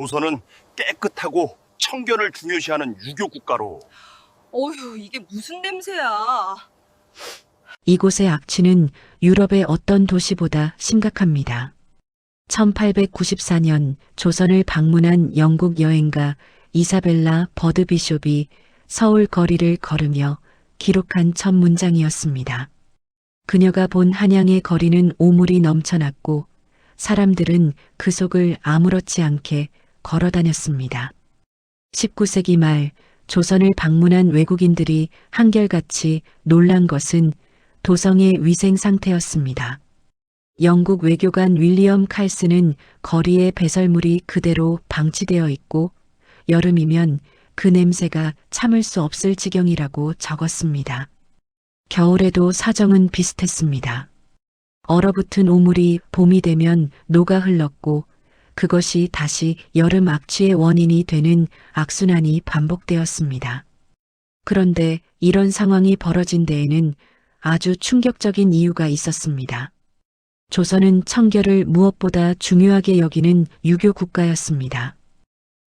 조선은 깨끗하고 청결을 중요시하는 유교 국가로. 어휴, 이게 무슨 냄새야. 이곳의 악취는 유럽의 어떤 도시보다 심각합니다. 1894년 조선을 방문한 영국 여행가 이사벨라 버드 비숍이 서울 거리를 걸으며 기록한 첫 문장이었습니다. 그녀가 본 한양의 거리는 오물이 넘쳐났고 사람들은 그 속을 아무렇지 않게 걸어 다녔습니다. 19세기 말 조선을 방문한 외국인들이 한결같이 놀란 것은 도성의 위생 상태였습니다. 영국 외교관 윌리엄 칼슨은 거리에 배설물이 그대로 방치되어 있고 여름이면 그 냄새가 참을 수 없을 지경이라고 적었습니다. 겨울에도 사정은 비슷했습니다. 얼어붙은 오물이 봄이 되면 녹아 흘렀고 그것이 다시 여름 악취의 원인이 되는 악순환이 반복되었습니다. 그런데 이런 상황이 벌어진 데에는 아주 충격적인 이유가 있었습니다. 조선은 청결을 무엇보다 중요하게 여기는 유교 국가였습니다.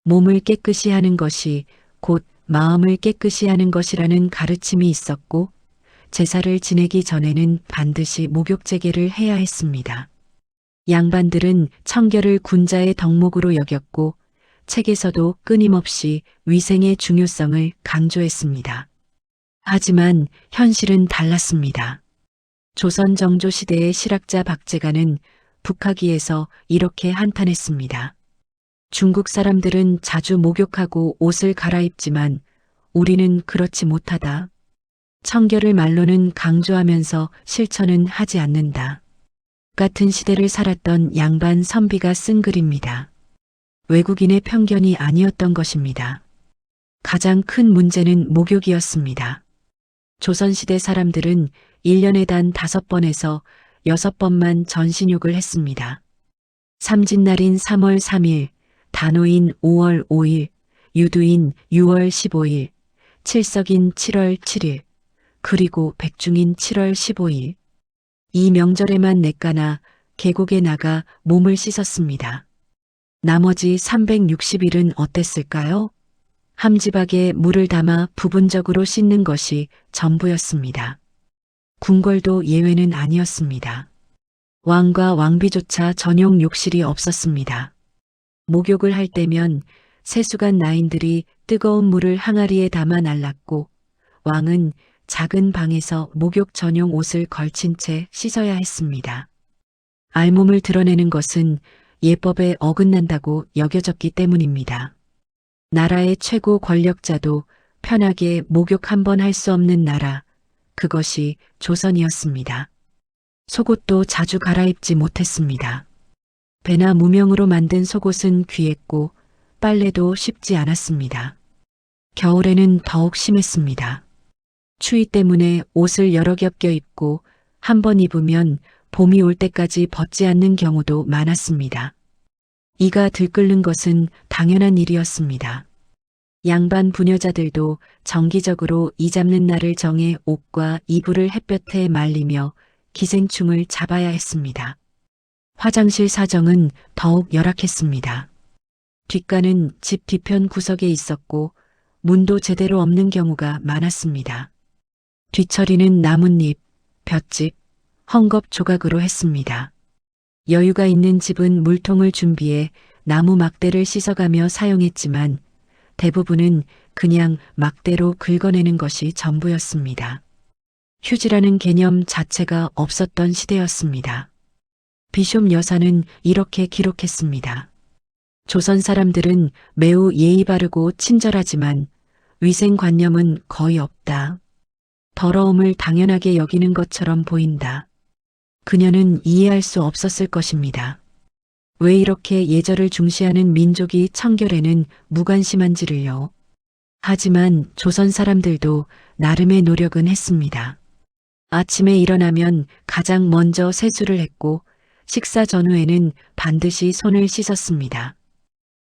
몸을 깨끗이 하는 것이 곧 마음을 깨끗이 하는 것이라는 가르침이 있었고 제사를 지내기 전에는 반드시 목욕제계를 해야 했습니다. 양반들은 청결을 군자의 덕목으로 여겼고 책에서도 끊임없이 위생의 중요성을 강조했습니다. 하지만 현실은 달랐습니다. 조선 정조 시대의 실학자 박재간은 북하기에서 이렇게 한탄했습니다. 중국 사람들은 자주 목욕하고 옷을 갈아입지만 우리는 그렇지 못하다. 청결을 말로는 강조하면서 실천은 하지 않는다. 같은 시대를 살았던 양반 선비가 쓴 글입니다. 외국인의 편견이 아니었던 것입니다. 가장 큰 문제는 목욕이었습니다. 조선시대 사람들은 1년에 단 5번에서 6번만 전신욕을 했습니다. 삼진날인 3월 3일, 단오인 5월 5일, 유두인 6월 15일, 칠석인 7월 7일, 그리고 백중인 7월 15일. 이 명절에만 냇가나 계곡에 나가 몸을 씻었습니다. 나머지 360일은 어땠을까요? 함지박에 물을 담아 부분적으로 씻는 것이 전부였습니다. 궁궐도 예외는 아니었습니다. 왕과 왕비조차 전용 욕실이 없었습니다. 목욕을 할 때면 세수간 나인들이 뜨거운 물을 항아리에 담아 날랐고 왕은 작은 방에서 목욕 전용 옷을 걸친 채 씻어야 했습니다. 알몸을 드러내는 것은 예법에 어긋난다고 여겨졌기 때문입니다. 나라의 최고 권력자도 편하게 목욕 한 번 할 수 없는 나라, 그것이 조선이었습니다. 속옷도 자주 갈아입지 못했습니다. 배나 무명으로 만든 속옷은 귀했고 빨래도 쉽지 않았습니다. 겨울에는 더욱 심했습니다. 추위 때문에 옷을 여러 겹 껴입고 한 번 입으면 봄이 올 때까지 벗지 않는 경우도 많았습니다. 이가 들끓는 것은 당연한 일이었습니다. 양반 부녀자들도 정기적으로 이 잡는 날을 정해 옷과 이불을 햇볕에 말리며 기생충을 잡아야 했습니다. 화장실 사정은 더욱 열악했습니다. 뒷간은 집 뒤편 구석에 있었고 문도 제대로 없는 경우가 많았습니다. 뒤처리는 나뭇잎, 볏짚, 헝겊 조각으로 했습니다. 여유가 있는 집은 물통을 준비해 나무 막대를 씻어가며 사용했지만 대부분은 그냥 막대로 긁어내는 것이 전부였습니다. 휴지라는 개념 자체가 없었던 시대였습니다. 비숍 여사는 이렇게 기록했습니다. 조선 사람들은 매우 예의 바르고 친절하지만 위생관념은 거의 없다. 더러움을 당연하게 여기는 것처럼 보인다. 그녀는 이해할 수 없었을 것입니다. 왜 이렇게 예절을 중시하는 민족이 청결에는 무관심한지를요. 하지만 조선 사람들도 나름의 노력은 했습니다. 아침에 일어나면 가장 먼저 세수를 했고 식사 전후에는 반드시 손을 씻었습니다.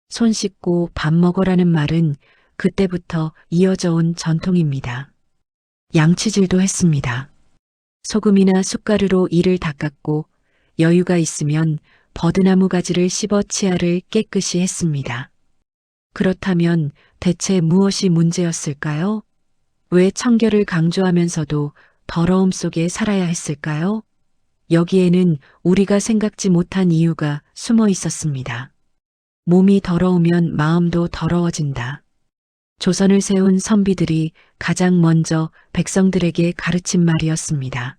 손 씻고 밥 먹으라는 말은 그때부터 이어져 온 전통입니다. 양치질도 했습니다. 소금이나 숟가루로 이를 닦았고 여유가 있으면 버드나무 가지를 씹어 치아를 깨끗이 했습니다. 그렇다면 대체 무엇이 문제였을까요? 왜 청결을 강조하면서도 더러움 속에 살아야 했을까요? 여기에는 우리가 생각지 못한 이유가 숨어 있었습니다. 몸이 더러우면 마음도 더러워진다. 조선을 세운 선비들이 가장 먼저 백성들에게 가르친 말이었습니다.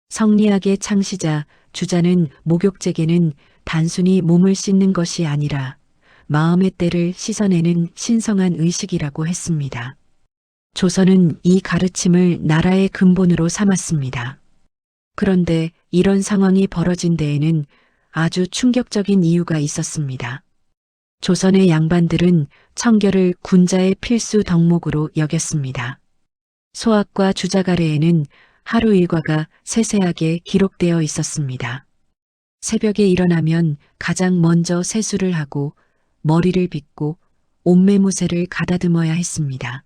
성리학의 창시자 주자는 목욕제계는 단순히 몸을 씻는 것이 아니라 마음의 때를 씻어내는 신성한 의식이라고 했습니다. 조선은 이 가르침을 나라의 근본으로 삼았습니다. 그런데 이런 상황이 벌어진 데에는 아주 충격적인 이유가 있었습니다. 조선의 양반들은 청결을 군자의 필수 덕목으로 여겼습니다. 소학과 주자가래에는 하루 일과가 세세하게 기록되어 있었습니다. 새벽에 일어나면 가장 먼저 세수를 하고 머리를 빗고 옷매무새를 가다듬어야 했습니다.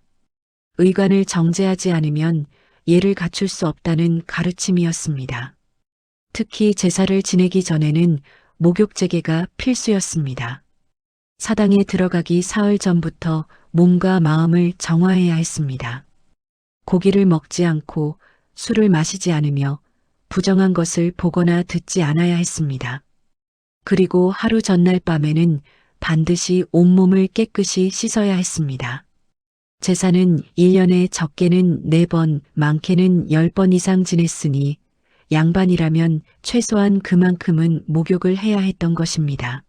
의관을 정제하지 않으면 예를 갖출 수 없다는 가르침이었습니다. 특히 제사를 지내기 전에는 목욕제계가 필수였습니다. 사당에 들어가기 사흘 전부터 몸과 마음을 정화해야 했습니다. 고기를 먹지 않고 술을 마시지 않으며 부정한 것을 보거나 듣지 않아야 했습니다. 그리고 하루 전날 밤에는 반드시 온몸을 깨끗이 씻어야 했습니다. 제사는 1년에 적게는 4번, 많게는 10번 이상 지냈으니 양반이라면 최소한 그만큼은 목욕을 해야 했던 것입니다.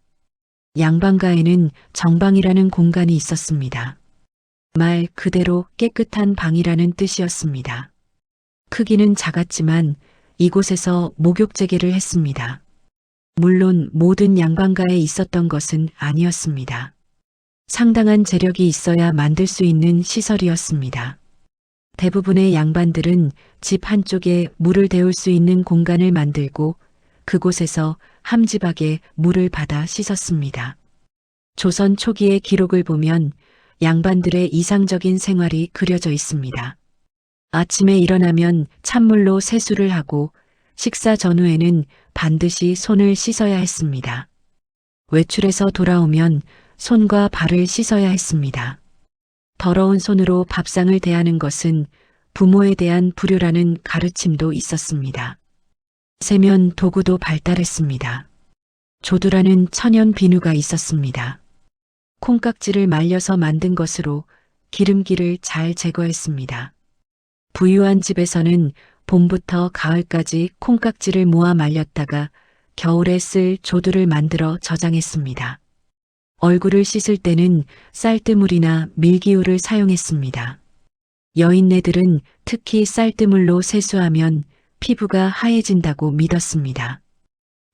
양반가에는 정방이라는 공간이 있었습니다. 말 그대로 깨끗한 방이라는 뜻이었습니다. 크기는 작았지만 이곳에서 목욕제계를 했습니다. 물론 모든 양반가에 있었던 것은 아니었습니다. 상당한 재력이 있어야 만들 수 있는 시설이었습니다. 대부분의 양반들은 집 한쪽에 물을 데울 수 있는 공간을 만들고 그곳에서 함지박에 물을 받아 씻었습니다. 조선 초기의 기록을 보면 양반들의 이상적인 생활이 그려져 있습니다. 아침에 일어나면 찬물로 세수를 하고 식사 전후에는 반드시 손을 씻어야 했습니다. 외출해서 돌아오면 손과 발을 씻어야 했습니다. 더러운 손으로 밥상을 대하는 것은 부모에 대한 불효라는 가르침도 있었습니다. 세면 도구도 발달했습니다. 조두라는 천연 비누가 있었습니다. 콩깍지를 말려서 만든 것으로 기름기를 잘 제거했습니다. 부유한 집에서는 봄부터 가을까지 콩깍지를 모아 말렸다가 겨울에 쓸 조두를 만들어 저장했습니다. 얼굴을 씻을 때는 쌀뜨물이나 밀기울을 사용했습니다. 여인네들은 특히 쌀뜨물로 세수하면 피부가 하얘진다고 믿었습니다.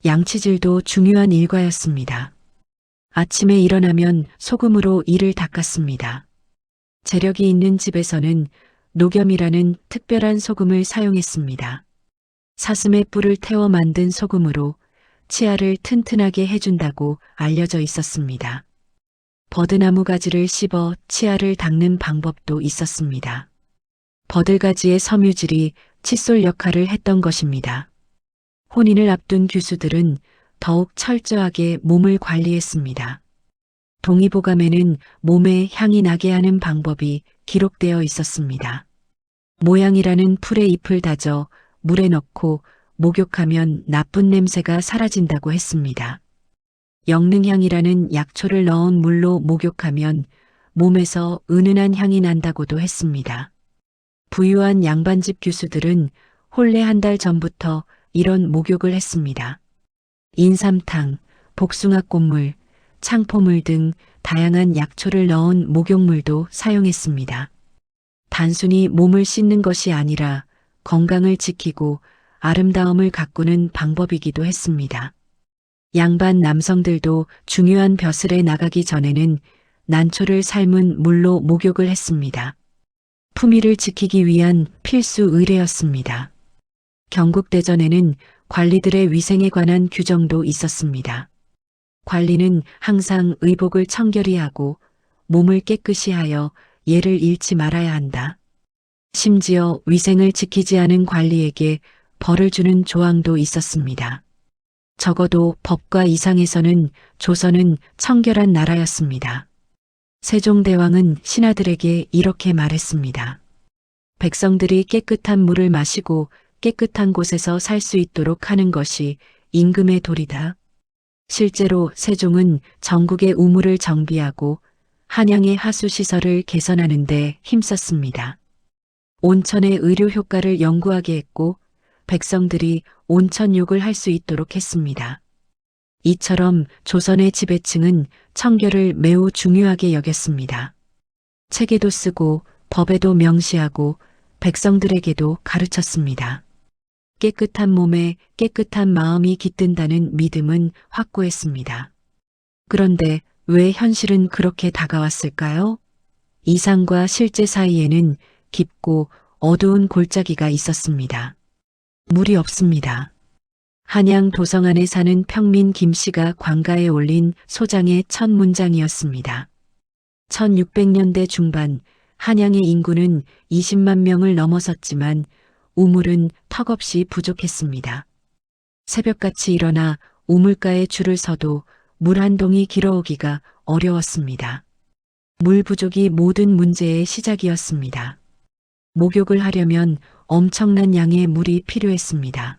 양치질도 중요한 일과였습니다. 아침에 일어나면 소금으로 이를 닦았습니다. 재력이 있는 집에서는 녹염이라는 특별한 소금을 사용했습니다. 사슴의 뿔을 태워 만든 소금으로 치아를 튼튼하게 해준다고 알려져 있었습니다. 버드나무 가지를 씹어 치아를 닦는 방법도 있었습니다. 버들가지의 섬유질이 칫솔 역할을 했던 것입니다. 혼인을 앞둔 교수들은 더욱 철저하게 몸을 관리했습니다. 동의보감에는 몸에 향이 나게 하는 방법이 기록되어 있었습니다. 모양이라는 풀의 잎을 다져 물에 넣고 목욕하면 나쁜 냄새가 사라진다고 했습니다. 영능향이라는 약초를 넣은 물로 목욕하면 몸에서 은은한 향이 난다고도 했습니다. 부유한 양반집 교수들은 혼례 한 달 전부터 이런 목욕을 했습니다. 인삼탕, 복숭아꽃물, 창포물 등 다양한 약초를 넣은 목욕물도 사용했습니다. 단순히 몸을 씻는 것이 아니라 건강을 지키고 아름다움을 가꾸는 방법이기도 했습니다. 양반 남성들도 중요한 벼슬에 나가기 전에는 난초를 삶은 물로 목욕을 했습니다. 품위를 지키기 위한 필수 의례였습니다. 경국대전에는 관리들의 위생에 관한 규정도 있었습니다. 관리는 항상 의복을 청결히 하고 몸을 깨끗이 하여 예를 잃지 말아야 한다. 심지어 위생을 지키지 않은 관리에게 벌을 주는 조항도 있었습니다. 적어도 법과 이상에서는 조선은 청결한 나라였습니다. 세종대왕은 신하들에게 이렇게 말했습니다. 백성들이 깨끗한 물을 마시고 깨끗한 곳에서 살 수 있도록 하는 것이 임금의 도리다. 실제로 세종은 전국의 우물을 정비하고 한양의 하수시설을 개선하는 데 힘썼습니다. 온천의 의료 효과를 연구하게 했고 백성들이 온천욕을 할 수 있도록 했습니다. 이처럼 조선의 지배층은 청결을 매우 중요하게 여겼습니다. 책에도 쓰고 법에도 명시하고 백성들에게도 가르쳤습니다. 깨끗한 몸에 깨끗한 마음이 깃든다는 믿음은 확고했습니다. 그런데 왜 현실은 그렇게 다가왔을까요? 이상과 실제 사이에는 깊고 어두운 골짜기가 있었습니다. 물이 없습니다. 한양 도성안에 사는 평민 김씨가 관가에 올린 소장의 첫 문장이었습니다. 1600년대 중반 한양의 인구는 20만 명을 넘어섰지만 우물은 턱없이 부족했습니다. 새벽같이 일어나 우물가에 줄을 서도 물 한 동이 길어오기가 어려웠습니다. 물 부족이 모든 문제의 시작이었습니다. 목욕을 하려면 엄청난 양의 물이 필요했습니다.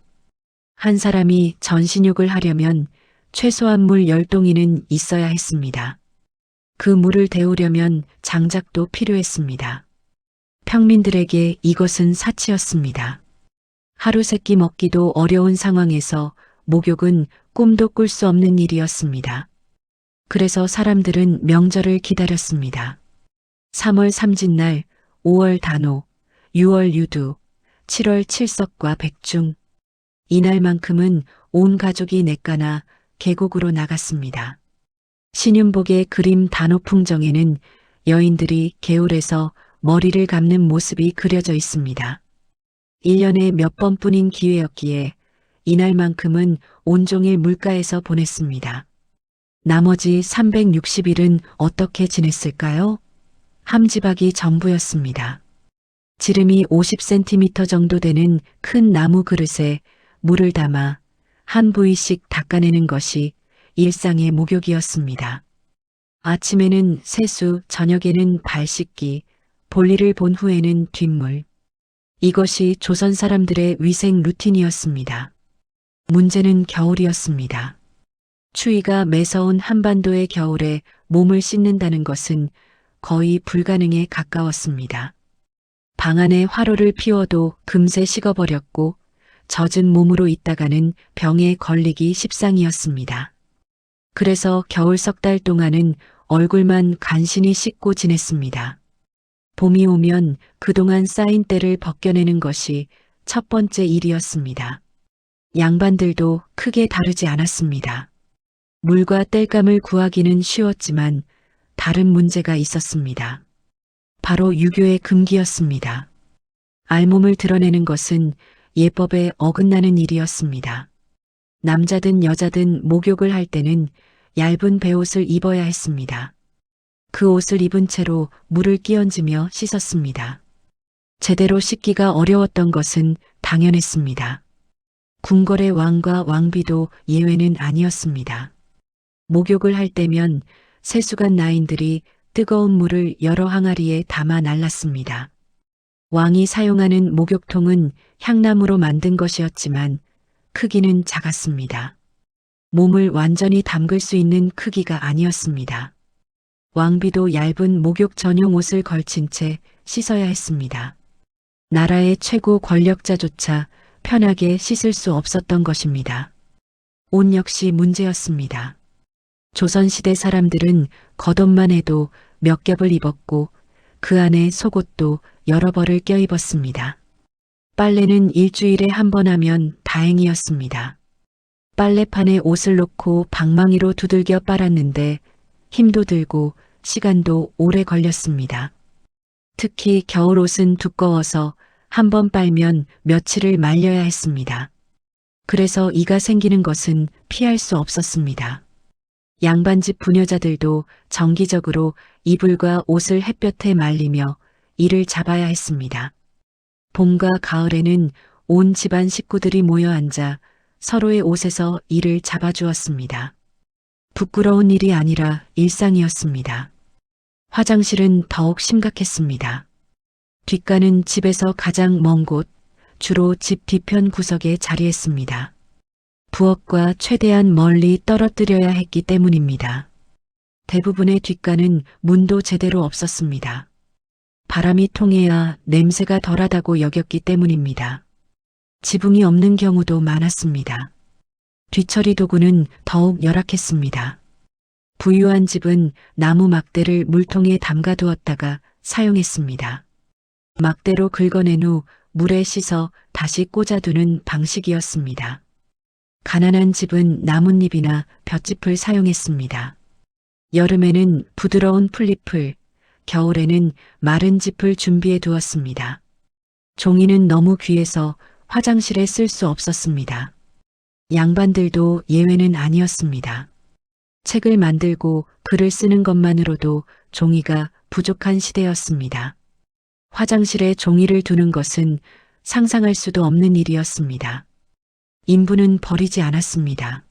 한 사람이 전신욕을 하려면 최소한 물 10동이는 있어야 했습니다. 그 물을 데우려면 장작도 필요했습니다. 평민들에게 이것은 사치였습니다. 하루 세끼 먹기도 어려운 상황에서 목욕은 꿈도 꿀 수 없는 일이었습니다. 그래서 사람들은 명절을 기다렸습니다. 3월 삼진날, 5월 단오, 6월 유두, 7월 칠석과 백중. 이날만큼은 온 가족이 냇가나 계곡으로 나갔습니다. 신윤복의 그림 단오풍정에는 여인들이 개울에서 머리를 감는 모습이 그려져 있습니다. 1년에 몇 번뿐인 기회였기에 이날만큼은 온종일 물가에서 보냈습니다. 나머지 360일은 어떻게 지냈을까요? 함지박이 전부였습니다. 지름이 50cm 정도 되는 큰 나무 그릇에 물을 담아 한 부위씩 닦아내는 것이 일상의 목욕이었습니다. 아침에는 세수, 저녁에는 발 씻기, 볼일을 본 후에는 뒷물. 이것이 조선 사람들의 위생 루틴이었습니다. 문제는 겨울이었습니다. 추위가 매서운 한반도의 겨울에 몸을 씻는다는 것은 거의 불가능에 가까웠습니다. 방 안에 화로를 피워도 금세 식어버렸고 젖은 몸으로 있다가는 병에 걸리기 십상이었습니다. 그래서 겨울 석 달 동안은 얼굴만 간신히 씻고 지냈습니다. 봄이 오면 그동안 쌓인 때를 벗겨내는 것이 첫 번째 일이었습니다. 양반들도 크게 다르지 않았습니다. 물과 땔감을 구하기는 쉬웠지만 다른 문제가 있었습니다. 바로 유교의 금기였습니다. 알몸을 드러내는 것은 예법에 어긋나는 일이었습니다. 남자든 여자든 목욕을 할 때는 얇은 베옷을 입어야 했습니다. 그 옷을 입은 채로 물을 끼얹으며 씻었습니다. 제대로 씻기가 어려웠던 것은 당연했습니다. 궁궐의 왕과 왕비도 예외는 아니었습니다. 목욕을 할 때면 세수간 나인들이 뜨거운 물을 여러 항아리에 담아 날랐습니다. 왕이 사용하는 목욕통은 향나무로 만든 것이었지만 크기는 작았습니다. 몸을 완전히 담글 수 있는 크기가 아니었습니다. 왕비도 얇은 목욕 전용 옷을 걸친 채 씻어야 했습니다. 나라의 최고 권력자조차 편하게 씻을 수 없었던 것입니다. 옷 역시 문제였습니다. 조선시대 사람들은 겉옷만 해도 몇 겹을 입었고 그 안에 속옷도 여러 벌을 껴입었습니다. 빨래는 일주일에 한 번 하면 다행이었습니다. 빨래판에 옷을 놓고 방망이로 두들겨 빨았는데 힘도 들고 시간도 오래 걸렸습니다. 특히 겨울 옷은 두꺼워서 한 번 빨면 며칠을 말려야 했습니다. 그래서 이가 생기는 것은 피할 수 없었습니다. 양반집 부녀자들도 정기적으로 이불과 옷을 햇볕에 말리며 이를 잡아야 했습니다. 봄과 가을에는 온 집안 식구들이 모여 앉아 서로의 옷에서 이를 잡아주었습니다. 부끄러운 일이 아니라 일상이었습니다. 화장실은 더욱 심각했습니다. 뒷간은 집에서 가장 먼 곳, 주로 집 뒤편 구석에 자리했습니다. 부엌과 최대한 멀리 떨어뜨려야 했기 때문입니다. 대부분의 뒷간은 문도 제대로 없었습니다. 바람이 통해야 냄새가 덜하다고 여겼기 때문입니다. 지붕이 없는 경우도 많았습니다. 뒤처리 도구는 더욱 열악했습니다. 부유한 집은 나무 막대를 물통에 담가두었다가 사용했습니다. 막대로 긁어낸 후 물에 씻어 다시 꽂아두는 방식이었습니다. 가난한 집은 나뭇잎이나 볏짚을 사용했습니다. 여름에는 부드러운 풀잎을, 겨울에는 마른 짚을 준비해 두었습니다. 종이는 너무 귀해서 화장실에 쓸 수 없었습니다. 양반들도 예외는 아니었습니다. 책을 만들고 글을 쓰는 것만으로도 종이가 부족한 시대였습니다. 화장실에 종이를 두는 것은 상상할 수도 없는 일이었습니다. 인부는 버리지 않았습니다.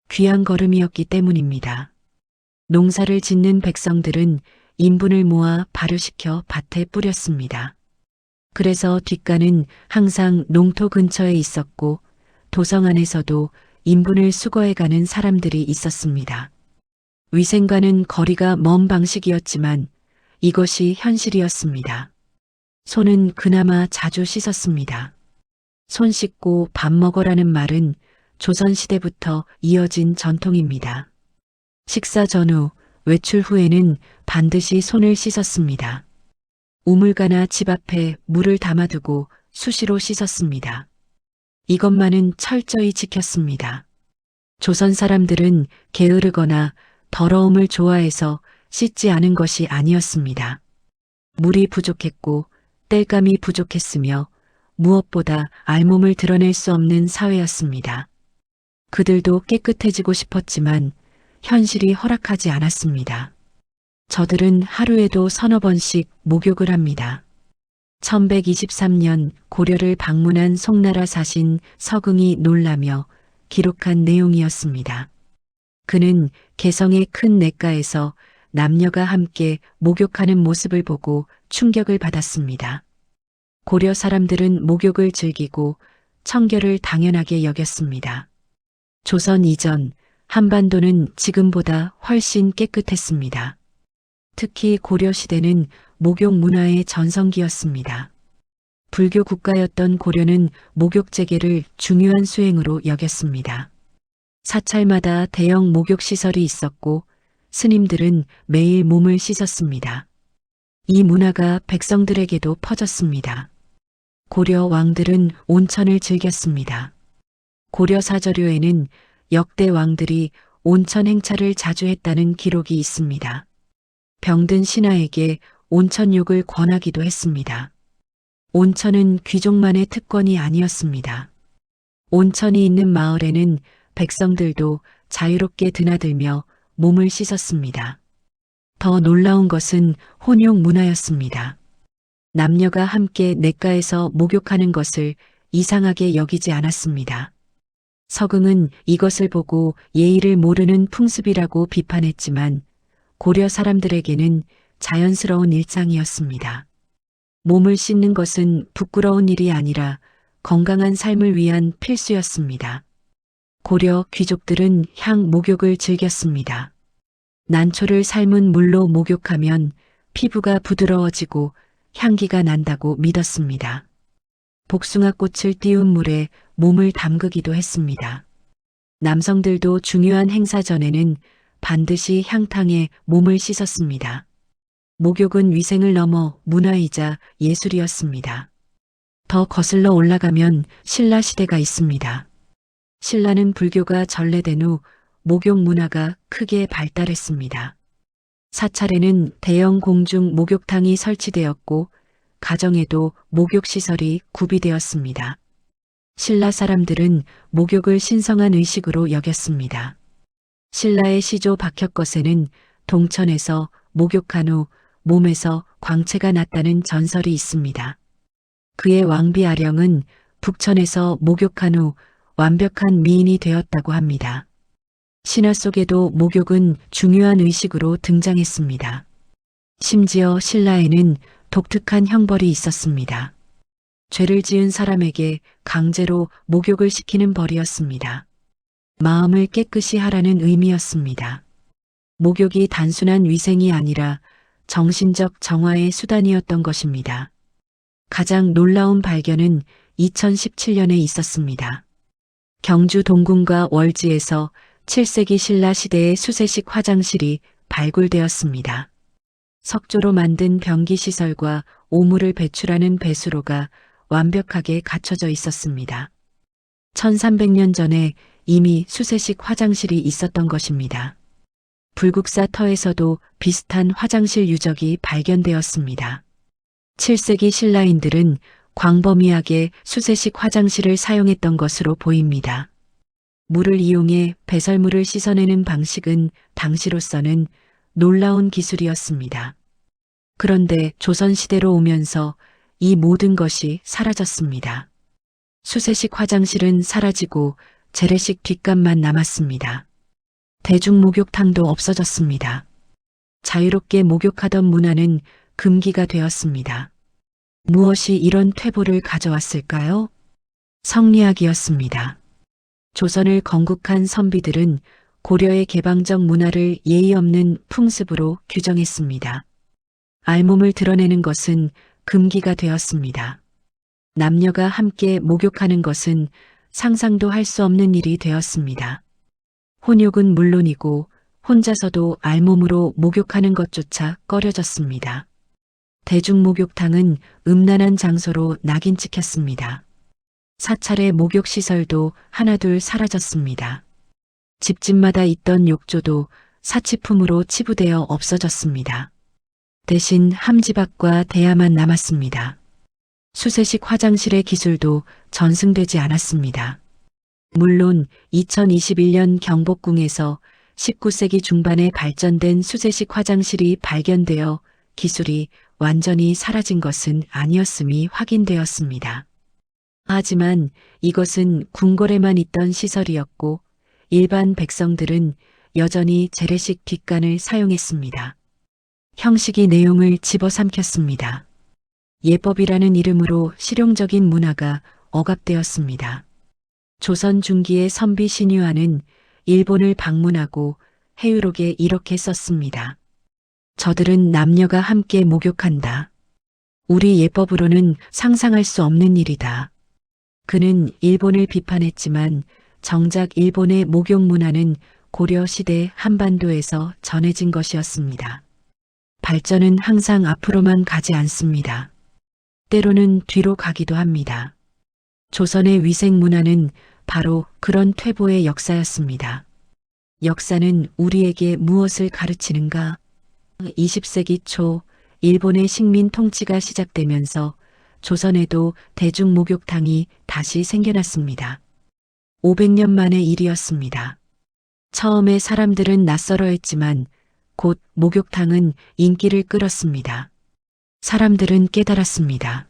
귀한 걸음이었기 때문입니다. 농사를 짓는 백성들은 인분을 모아 발효시켜 밭에 뿌렸습니다. 그래서 뒷간은 항상 농토 근처에 있었고 도성 안에서도 인분을 수거해가는 사람들이 있었습니다. 위생과는 거리가 먼 방식이었지만 이것이 현실이었습니다. 손은 그나마 자주 씻었습니다. 손 씻고 밥 먹어라는 말은 조선시대부터 이어진 전통입니다. 식사 전후, 외출 후에는 반드시 손을 씻었습니다. 우물가나 집 앞에 물을 담아두고 수시로 씻었습니다. 이것만은 철저히 지켰습니다. 조선 사람들은 게으르거나 더러움을 좋아해서 씻지 않은 것이 아니었습니다. 물이 부족했고 땔감이 부족했으며 무엇보다 알몸을 드러낼 수 없는 사회였습니다. 그들도 깨끗해지고 싶었지만 현실이 허락하지 않았습니다. 저들은 하루에도 서너 번씩 목욕을 합니다. 1123년 고려를 방문한 송나라 사신 서궁이 놀라며 기록한 내용이었습니다. 그는 개성의 큰 냇가에서 남녀가 함께 목욕하는 모습을 보고 충격을 받았습니다. 고려 사람들은 목욕을 즐기고 청결을 당연하게 여겼습니다. 조선 이전 한반도는 지금보다 훨씬 깨끗했습니다. 특히 고려 시대는 목욕 문화의 전성기였습니다. 불교 국가였던 고려는 목욕 재개를 중요한 수행으로 여겼습니다. 사찰마다 대형 목욕 시설이 있었고 스님들은 매일 몸을 씻었습니다. 이 문화가 백성들에게도 퍼졌습니다. 고려 왕들은 온천을 즐겼습니다. 고려 사저료에는 역대 왕들이 온천 행차를 자주 했다는 기록이 있습니다. 병든 신하에게 온천욕을 권하기도 했습니다. 온천은 귀족만의 특권이 아니었습니다. 온천이 있는 마을에는 백성들도 자유롭게 드나들며 몸을 씻었습니다. 더 놀라운 것은 혼욕 문화였습니다. 남녀가 함께 냇가에서 목욕하는 것을 이상하게 여기지 않았습니다. 서궁은 이것을 보고 예의를 모르는 풍습이라고 비판했지만 고려 사람들에게는 자연스러운 일상이었습니다. 몸을 씻는 것은 부끄러운 일이 아니라 건강한 삶을 위한 필수였습니다. 고려 귀족들은 향 목욕을 즐겼습니다. 난초를 삶은 물로 목욕하면 피부가 부드러워지고 향기가 난다고 믿었습니다. 복숭아꽃을 띄운 물에 몸을 담그기도 했습니다. 남성들도 중요한 행사 전에는 반드시 향탕에 몸을 씻었습니다. 목욕은 위생을 넘어 문화이자 예술이었습니다. 더 거슬러 올라가면 신라 시대가 있습니다. 신라는 불교가 전래된 후 목욕 문화가 크게 발달했습니다. 사찰에는 대형 공중 목욕탕이 설치되었고 가정에도 목욕시설이 구비되었습니다. 신라 사람들은 목욕을 신성한 의식으로 여겼습니다. 신라의 시조 박혁것에는 동천에서 목욕한 후 몸에서 광채가 났다는 전설이 있습니다. 그의 왕비 아령은 북천에서 목욕한 후 완벽한 미인이 되었다고 합니다. 신화 속에도 목욕은 중요한 의식으로 등장했습니다. 심지어 신라에는 독특한 형벌이 있었습니다. 죄를 지은 사람에게 강제로 목욕을 시키는 벌이었습니다. 마음을 깨끗이 하라는 의미였습니다. 목욕이 단순한 위생이 아니라 정신적 정화의 수단이었던 것입니다. 가장 놀라운 발견은 2017년에 있었습니다. 경주 동궁과 월지에서 7세기 신라 시대의 수세식 화장실이 발굴되었습니다. 석조로 만든 변기시설과 오물을 배출하는 배수로가 완벽하게 갖춰져 있었습니다. 1300년 전에 이미 수세식 화장실이 있었던 것입니다. 불국사 터에서도 비슷한 화장실 유적이 발견되었습니다. 7세기 신라인들은 광범위하게 수세식 화장실을 사용했던 것으로 보입니다. 물을 이용해 배설물을 씻어내는 방식은 당시로서는 놀라운 기술이었습니다. 그런데 조선시대로 오면서 이 모든 것이 사라졌습니다. 수세식 화장실은 사라지고 재래식 뒷감만 남았습니다. 대중목욕탕도 없어졌습니다. 자유롭게 목욕하던 문화는 금기가 되었습니다. 무엇이 이런 퇴보를 가져왔을까요? 성리학이었습니다. 조선을 건국한 선비들은 고려의 개방적 문화를 예의 없는 풍습으로 규정했습니다. 알몸을 드러내는 것은 금기가 되었습니다. 남녀가 함께 목욕하는 것은 상상도 할 수 없는 일이 되었습니다. 혼욕은 물론이고 혼자서도 알몸으로 목욕하는 것조차 꺼려졌습니다. 대중목욕탕은 음란한 장소로 낙인 찍혔습니다. 사찰의 목욕시설도 하나둘 사라졌습니다. 집집마다 있던 욕조도 사치품으로 치부되어 없어졌습니다. 대신 함지박과 대야만 남았습니다. 수세식 화장실의 기술도 전승되지 않았습니다. 물론 2021년 경복궁에서 19세기 중반에 발전된 수세식 화장실이 발견되어 기술이 완전히 사라진 것은 아니었음이 확인되었습니다. 하지만 이것은 궁궐에만 있던 시설이었고 일반 백성들은 여전히 재래식 뒷간을 사용했습니다. 형식이 내용을 집어삼켰습니다. 예법이라는 이름으로 실용적인 문화가 억압되었습니다. 조선 중기의 선비 신유아는 일본을 방문하고 해유록에 이렇게 썼습니다. 저들은 남녀가 함께 목욕한다. 우리 예법으로는 상상할 수 없는 일이다. 그는 일본을 비판했지만 정작 일본의 목욕 문화는 고려 시대 한반도에서 전해진 것이었습니다. 발전은 항상 앞으로만 가지 않습니다. 때로는 뒤로 가기도 합니다. 조선의 위생 문화는 바로 그런 퇴보의 역사였습니다. 역사는 우리에게 무엇을 가르치는가? 20세기 초 일본의 식민 통치가 시작되면서 조선에도 대중목욕탕이 다시 생겨났습니다. 500년 만의 일이었습니다. 처음에 사람들은 낯설어했지만 곧 목욕탕은 인기를 끌었습니다. 사람들은 깨달았습니다.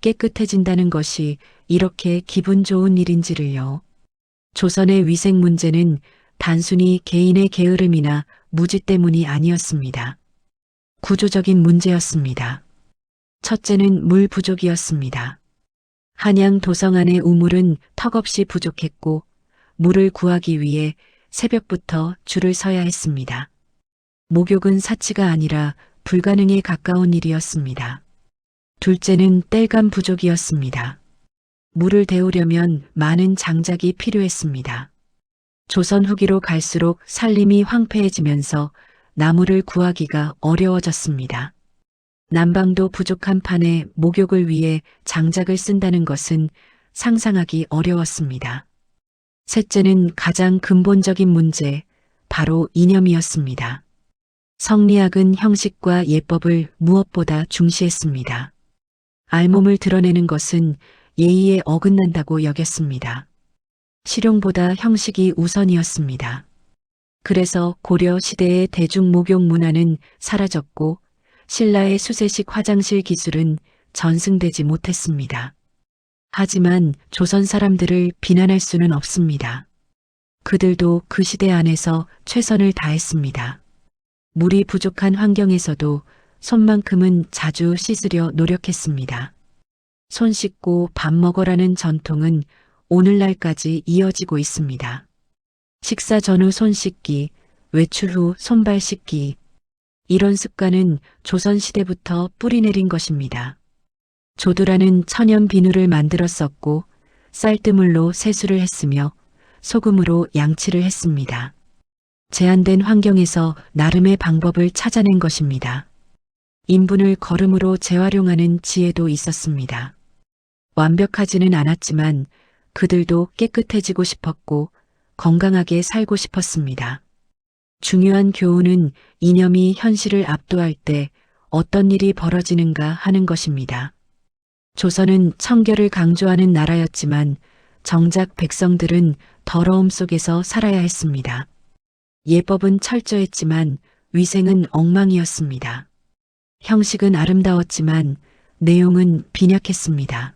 깨끗해진다는 것이 이렇게 기분 좋은 일인지를요. 조선의 위생 문제는 단순히 개인의 게으름이나 무지 때문이 아니었습니다. 구조적인 문제였습니다. 첫째는 물 부족이었습니다. 한양 도성안의 우물은 턱없이 부족했고 물을 구하기 위해 새벽부터 줄을 서야 했습니다. 목욕은 사치가 아니라 불가능에 가까운 일이었습니다. 둘째는 땔감 부족이었습니다. 물을 데우려면 많은 장작이 필요했습니다. 조선 후기로 갈수록 산림이 황폐해지면서 나무를 구하기가 어려워졌습니다. 난방도 부족한 판에 목욕을 위해 장작을 쓴다는 것은 상상하기 어려웠습니다. 셋째는 가장 근본적인 문제, 바로 이념이었습니다. 성리학은 형식과 예법을 무엇보다 중시했습니다. 알몸을 드러내는 것은 예의에 어긋난다고 여겼습니다. 실용보다 형식이 우선이었습니다. 그래서 고려 시대의 대중목욕 문화는 사라졌고 신라의 수세식 화장실 기술은 전승되지 못했습니다. 하지만 조선 사람들을 비난할 수는 없습니다. 그들도 그 시대 안에서 최선을 다했습니다. 물이 부족한 환경에서도 손만큼은 자주 씻으려 노력했습니다. 손 씻고 밥 먹어라는 전통은 오늘날까지 이어지고 있습니다. 식사 전후 손 씻기, 외출 후 손발 씻기. 이런 습관은 조선시대부터 뿌리내린 것입니다. 조두라는 천연 비누를 만들었었고 쌀뜨물로 세수를 했으며 소금으로 양치를 했습니다. 제한된 환경에서 나름의 방법을 찾아낸 것입니다. 인분을 거름으로 재활용하는 지혜도 있었습니다. 완벽하지는 않았지만 그들도 깨끗해지고 싶었고 건강하게 살고 싶었습니다. 중요한 교훈은 이념이 현실을 압도할 때 어떤 일이 벌어지는가 하는 것입니다. 조선은 청결을 강조하는 나라였지만 정작 백성들은 더러움 속에서 살아야 했습니다. 예법은 철저했지만 위생은 엉망이었습니다. 형식은 아름다웠지만 내용은 빈약했습니다.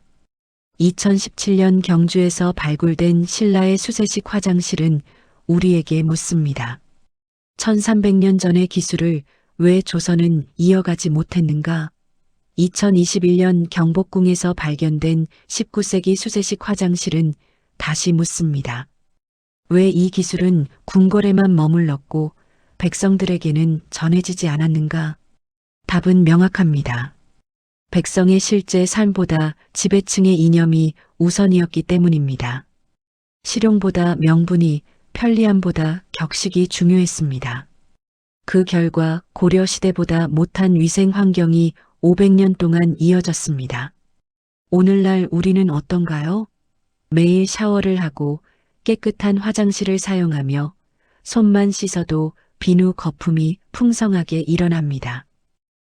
2017년 경주에서 발굴된 신라의 수세식 화장실은 우리에게 묻습니다. 1300년 전의 기술을 왜 조선은 이어가지 못했는가? 2021년 경복궁에서 발견된 19세기 수세식 화장실은 다시 묻습니다. 왜 이 기술은 궁궐에만 머물렀고 백성들에게는 전해지지 않았는가? 답은 명확합니다. 백성의 실제 삶보다 지배층의 이념이 우선이었기 때문입니다. 실용보다 명분이, 편리함보다 격식이 중요했습니다. 그 결과 고려 시대보다 못한 위생 환경이 500년 동안 이어졌습니다. 오늘날 우리는 어떤가요? 매일 샤워를 하고 깨끗한 화장실을 사용하며 손만 씻어도 비누 거품이 풍성하게 일어납니다.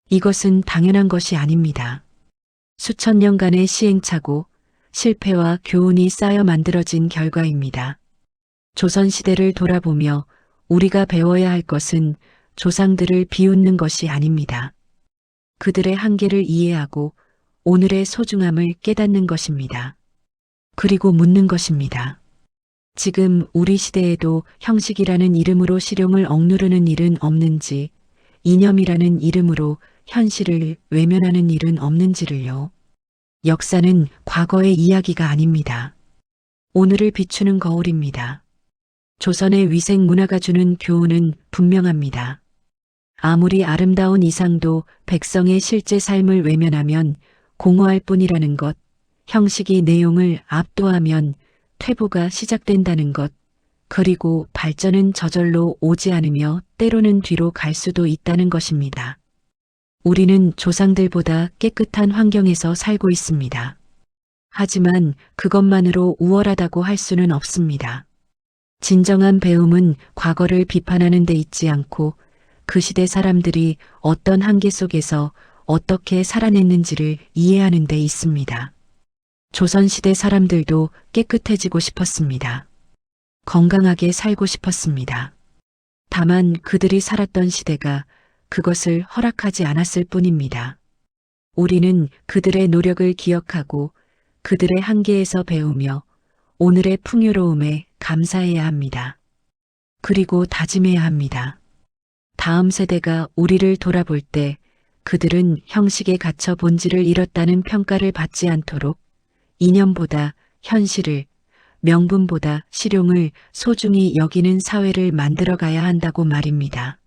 이것은 당연한 것이 아닙니다. 수천 년간의 시행착오, 실패와 교훈이 쌓여 만들어진 결과입니다. 조선시대를 돌아보며 우리가 배워야 할 것은 조상들을 비웃는 것이 아닙니다. 그들의 한계를 이해하고 오늘의 소중함을 깨닫는 것입니다. 그리고 묻는 것입니다. 지금 우리 시대에도 형식이라는 이름으로 실용을 억누르는 일은 없는지, 이념이라는 이름으로 현실을 외면하는 일은 없는지를요. 역사는 과거의 이야기가 아닙니다. 오늘을 비추는 거울입니다. 조선의 위생 문화가 주는 교훈은 분명합니다. 아무리 아름다운 이상도 백성의 실제 삶을 외면하면 공허할 뿐이라는 것, 형식이 내용을 압도하면 퇴보가 시작된다는 것, 그리고 발전은 저절로 오지 않으며 때로는 뒤로 갈 수도 있다는 것입니다. 우리는 조상들보다 깨끗한 환경에서 살고 있습니다. 하지만 그것만으로 우월하다고 할 수는 없습니다. 진정한 배움은 과거를 비판하는 데 있지 않고 그 시대 사람들이 어떤 한계 속에서 어떻게 살아냈는지를 이해하는 데 있습니다. 조선시대 사람들도 깨끗해지고 싶었습니다. 건강하게 살고 싶었습니다. 다만 그들이 살았던 시대가 그것을 허락하지 않았을 뿐입니다. 우리는 그들의 노력을 기억하고 그들의 한계에서 배우며 오늘의 풍요로움에 감사해야 합니다. 그리고 다짐해야 합니다. 다음 세대가 우리를 돌아볼 때 그들은 형식에 갇혀 본질을 잃었다는 평가를 받지 않도록 이념보다 현실을, 명분보다 실용을 소중히 여기는 사회를 만들어가야 한다고 말입니다.